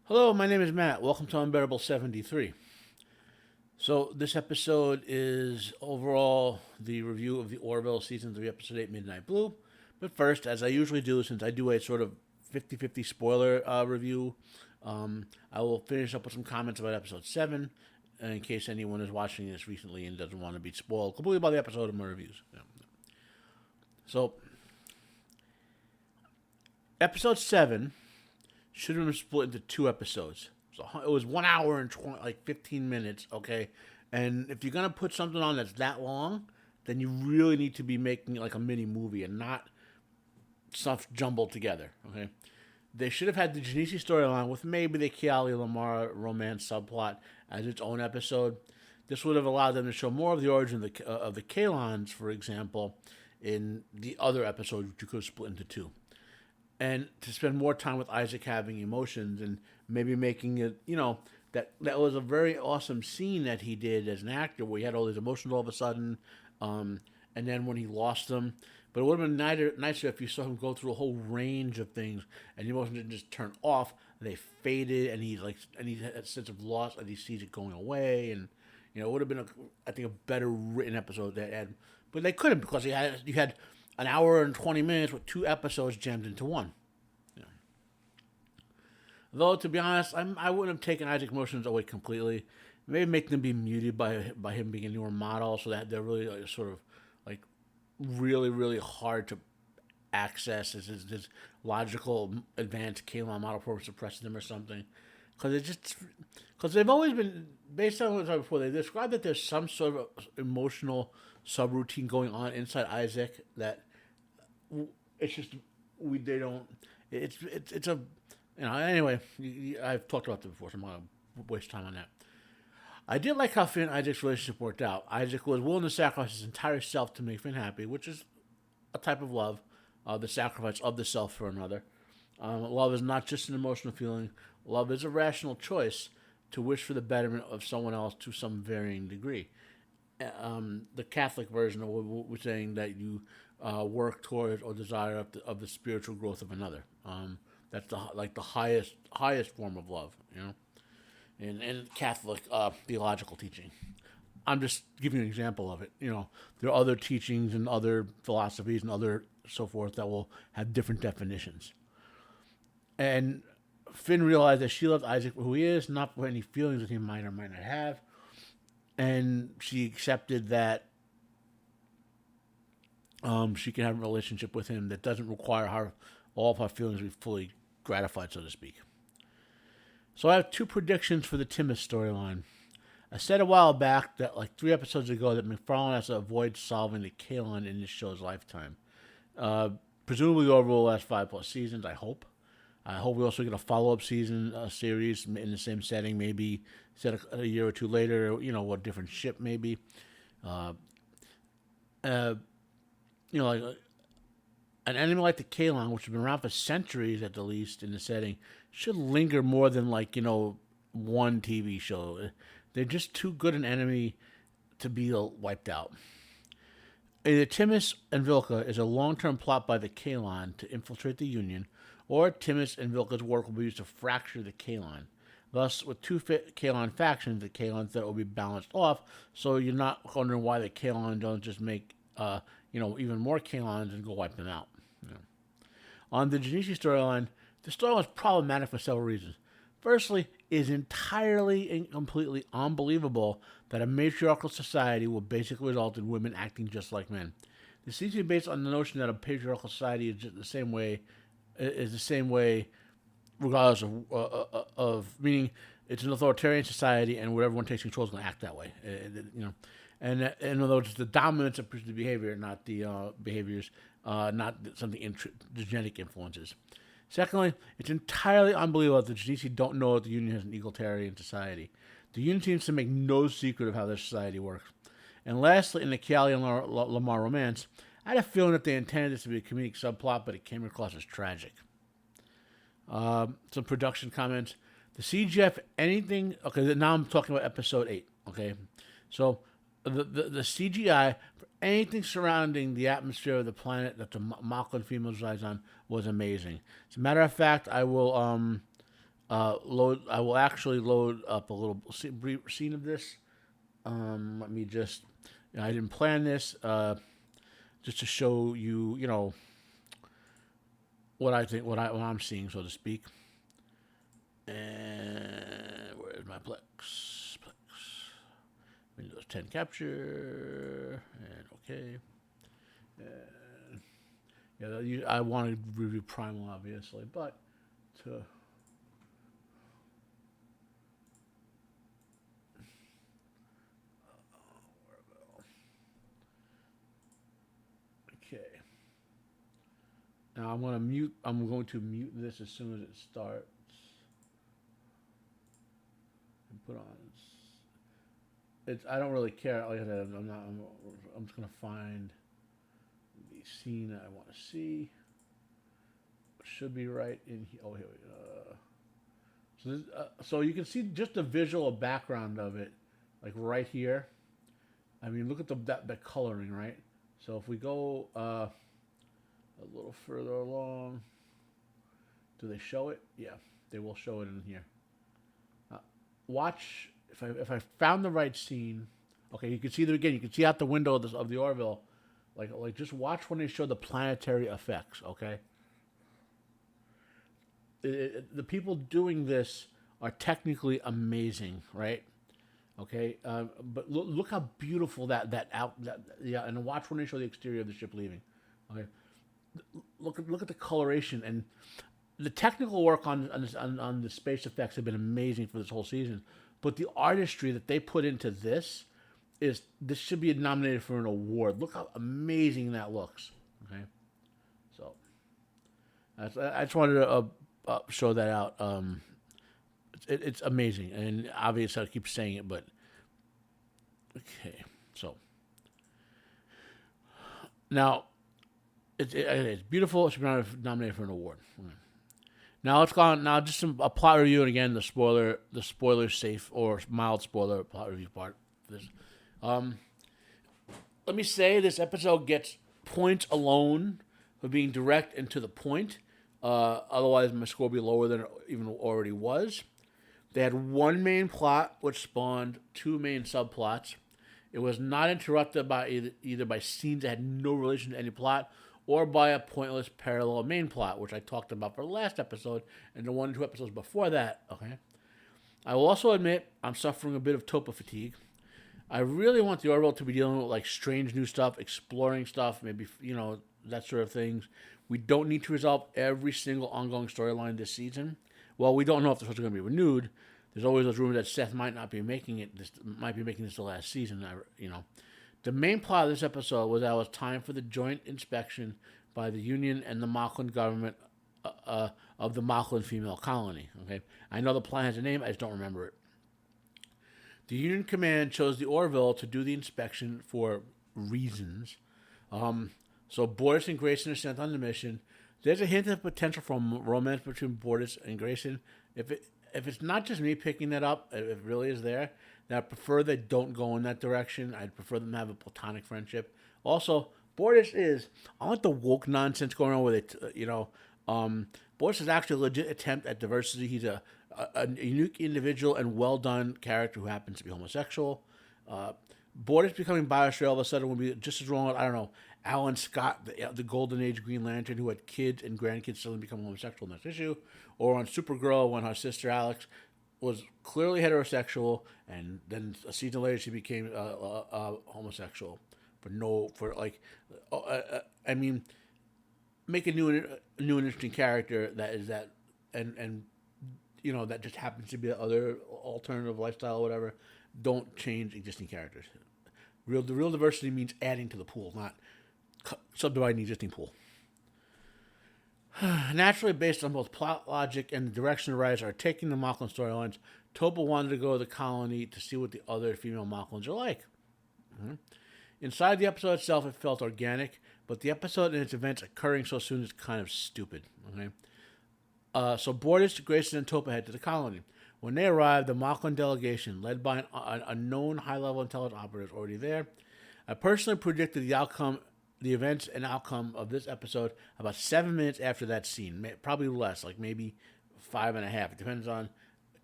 Hello, my name is Matt. Welcome to Unbearable 73. So, this episode is overall the review of the Orville Season 3, Episode 8, Midnight Blue. But first, as I usually do, since I do a sort of 50-50 spoiler review, I will finish up with some comments about Episode 7 in case anyone is watching this recently and doesn't want to be spoiled completely by the episode of my reviews. So, Episode 7 should have been split into two episodes. So it was 1 hour and 20, like 15 minutes, okay? And if you're going to put something on that's that long, then you really need to be making it like a mini movie and not stuff jumbled together, okay? They should have had the Genesi storyline with maybe the Kiali Lamar romance subplot as its own episode. This would have allowed them to show more of the origin of the Kalons, for example, in the other episode, which you could have split into two, and to spend more time with Isaac having emotions and maybe making it, that was a very awesome scene that he did as an actor where he had all these emotions all of a sudden, and then when he lost them. But it would have been nicer if you saw him go through a whole range of things and the emotions didn't just turn off; they faded, and he had a sense of loss, and he sees it going away, and it would have been, I think, a better written episode that had, but they couldn't because you had an hour and 20 minutes with two episodes jammed into one. Yeah. Though, to be honest, I wouldn't have taken Isaac's emotions away completely. Maybe make them be muted by him being a newer model so that they're really sort of like really, really hard to access his logical advanced Kalon model program suppresses them or something. Because they've always been, based on what I said before, they describe that there's some sort of emotional subroutine going on inside Isaac that it's just we they don't it's a anyway. I've talked about this before, so I'm not gonna waste time on that. I did like how Finn and Isaac's relationship worked out. Isaac was willing to sacrifice his entire self to make Finn happy, which is a type of love, the sacrifice of the self for another. Love is not just an emotional feeling. Love is a rational choice to wish for the betterment of someone else to some varying degree. The Catholic version of what we're saying that you work towards or desire of the spiritual growth of another. That's the highest form of love, in Catholic theological teaching. I'm just giving you an example of it. There are other teachings and other philosophies and other so forth that will have different definitions. And Finn realized that she loved Isaac for who he is, not for any feelings that he might or might not have. And she accepted that she can have a relationship with him that doesn't require all of her feelings to be fully gratified, so to speak. So I have two predictions for the Timus storyline. I said a while back that, like 3 episodes ago, that McFarlane has to avoid solving the Kalon in this show's lifetime. Presumably over the last 5+ seasons, I hope. I hope we also get a follow-up season series in the same setting, maybe set a year or two later, what different ship maybe. Uh, uh, like an enemy like the Kalon, which has been around for centuries at the least in the setting, should linger more than one TV show. They're just too good an enemy to be wiped out. Either Timus and Vilka is a long-term plot by the Kalon to infiltrate the Union, or Timus and Vilka's work will be used to fracture the Kalon. Thus, with two Kalon factions, the Kalon threat will be balanced off, so you're not wondering why the Kalon don't just make, even more Kalons and go wipe them out. On the Genesi storyline, the story was problematic for several reasons. Firstly, it is entirely and completely unbelievable that a matriarchal society will basically result in women acting just like men. This seems to be based on the notion that a patriarchal society is just the same way, regardless of meaning it's an authoritarian society, and whatever one takes control is going to act that way. And in other words, the dominance of the behavior, not the behaviors, not something the genetic influences. Secondly, it's entirely unbelievable that the Genesi don't know that the Union has an egalitarian society. The Union seems to make no secret of how their society works. And lastly, in the Kiali and Lamar romance, I had a feeling that they intended this to be a comedic subplot, but it came across as tragic. Some production comments. The CGF, anything... Okay, now I'm talking about episode 8, okay? So, the CGI for anything surrounding the atmosphere of the planet that the Malcolm females reside on was amazing. As a matter of fact, I will load. I will actually load up a little brief scene of this. Let me just. I didn't plan this. Just to show you, what I think, what I'm seeing, so to speak. And where's my Plex? Windows 10 capture and okay. And yeah, I want to review Primal, obviously, but to okay. Now I'm going to mute this as soon as it starts and put on. I don't really care. Like I said, I'm just gonna find the scene that I want to see. It should be right in here. Oh, here we go. So you can see just the visual background of it, like right here. I mean, look at the coloring, right? So if we go a little further along, do they show it? Yeah, they will show it in here. Watch if I found the right scene. Okay, you can see that again. You can see out the window of the Orville, like just watch when they show the planetary effects. Okay, the people doing this are technically amazing, right? Okay, but look how beautiful that yeah, and watch when they show the exterior of the ship leaving. Okay, look at the coloration and the technical work on the space effects have been amazing for this whole season. But the artistry that they put into this should be nominated for an award. Look how amazing that looks. Okay, so I just wanted to show that out. It's amazing, and obviously I keep saying it, but okay. So now it's beautiful. It should be nominated for an award. Okay. Now let's go on. Now just a plot review, and again the spoiler safe or mild spoiler plot review part. Of this. Let me say this episode gets points alone for being direct and to the point. Otherwise, my score would be lower than it even already was. They had one main plot, which spawned two main subplots. It was not interrupted by either by scenes that had no relation to any plot or by a pointless parallel main plot, which I talked about for the last episode and the 1 and 2 episodes before that. Okay, I will also admit I'm suffering a bit of Topa fatigue. I really want the Orville to be dealing with like strange new stuff, exploring stuff, maybe that sort of things. We don't need to resolve every single ongoing storyline this season. Well, we don't know if this was going to be renewed. There's always those rumors that Seth might not be making it. Might be making this the last season. The main plot of this episode was that it was time for the joint inspection by the Union and the Malkin government of the Malkin female colony. Okay, I know the plan has a name. I just don't remember it. The Union command chose the Orville to do the inspection for reasons. So Bortus and Grayson are sent on the mission. There's a hint of potential for romance between Bortus and Grayson. If it's not just me picking that up, if it really is there, then I prefer they don't go in that direction. I'd prefer them to have a platonic friendship. Also, Bortus I like the woke nonsense going on with it. Bortus is actually a legit attempt at diversity. He's a unique individual and well-done character who happens to be homosexual. Bortus becoming bisexual all of a sudden would be just as wrong as, I don't know, Alan Scott, the Golden Age Green Lantern, who had kids and grandkids suddenly become homosexual in this issue. Or on Supergirl, when her sister Alex was clearly heterosexual, and then a season later she became homosexual. Make a new and interesting character that is that, and that just happens to be the other alternative lifestyle or whatever. Don't change existing characters. The real diversity means adding to the pool, not subdividing the existing pool. Naturally, based on both plot logic and the direction the writers are taking the Malkin storylines, Topa wanted to go to the colony to see what the other female Malkins are like. Mm-hmm. Inside the episode itself, it felt organic, but the episode and its events occurring so soon is kind of stupid. Okay, so Bortus, Grayson, and Topa head to the colony. When they arrive, the Malkin delegation, led by an unknown high-level intelligence operative, is already there. I personally predicted the events and outcome of this episode about 7 minutes after that scene, probably less, like maybe 5.5. It depends on,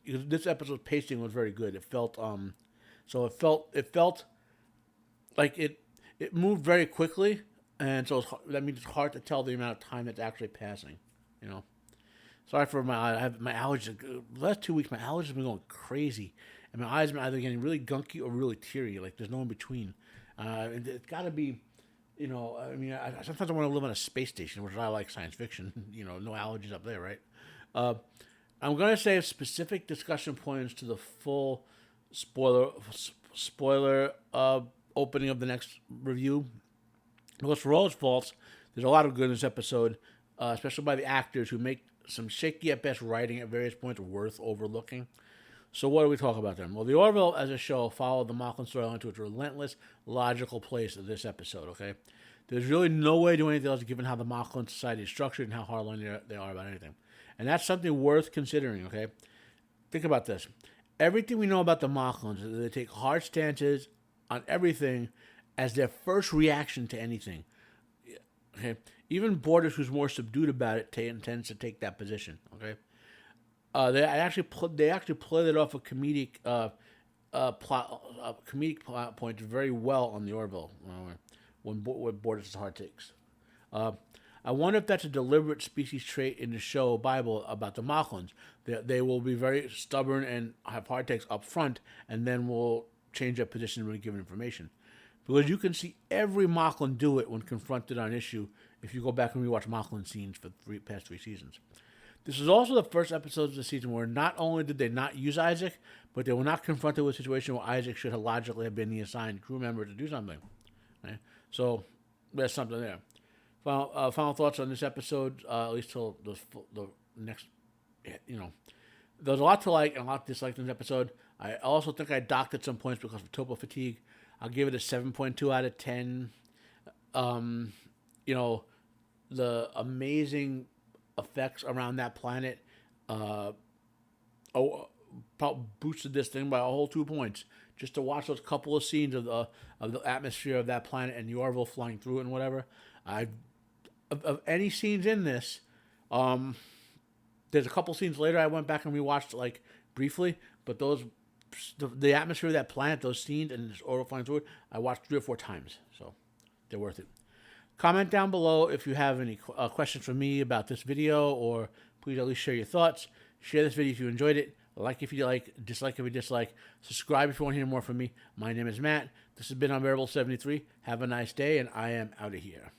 because this episode's pacing was very good. It felt so it felt like it moved very quickly, and so that means it's hard to tell the amount of time that's actually passing. You know, sorry for I have my allergies. The last 2 weeks, my allergies have been going crazy, and my eyes have been either getting really gunky or really teary. Like there's no in between. It's got to be, you know. I mean, sometimes I want to live on a space station, which I like science fiction. You know, no allergies up there, right? I'm going to save specific discussion points to the full spoiler opening of the next review. Because for all its faults, there's a lot of good in this episode, especially by the actors who make some shaky at best writing at various points worth overlooking. So what do we talk about then? Well, The Orville as a show followed the Malcolm storyline to its relentless, logical place of this episode, okay? There's really no way to do anything else given how the Malcolm society is structured and how hardline they are about anything. And that's something worth considering, okay? Think about this. Everything we know about the Malcolms is that they take hard stances on everything as their first reaction to anything. Okay? Even Borders, who's more subdued about it, tends to take that position, okay? They actually played it off a comedic plot point very well on The Orville when Borders is hard takes. I wonder if that's a deliberate species trait in the show Bible about the Malcolms. They will be very stubborn and have hard takes up front, and then will change their position when given information. Because you can see every Malcolm do it when confronted on an issue if you go back and rewatch Malcolm scenes for past 3 seasons. This is also the first episode of the season where not only did they not use Isaac, but they were not confronted with a situation where Isaac should have logically have been the assigned crew member to do something. Okay? So there's something there. Final thoughts on this episode, at least till the next, you know. There's a lot to like and a lot to dislike in this episode. I also think I docked at some points because of topo fatigue. I'll give it a 7.2 out of 10. You know, the amazing effects around that planet boosted this thing by a whole 2 points. Just to watch those couple of scenes of the atmosphere of that planet and the Orville flying through it and whatever. Of any scenes in this, there's a couple scenes later I went back and rewatched like briefly, but the atmosphere of that planet, those scenes and this Orville flying through it, I watched 3 or 4 times, so they're worth it. Comment down below if you have any questions for me about this video, or please at least share your thoughts. Share this video if you enjoyed it. Like if you like, dislike if you dislike. Subscribe if you want to hear more from me. My name is Matt. This has been Unbearable 73. Have a nice day, and I am out of here.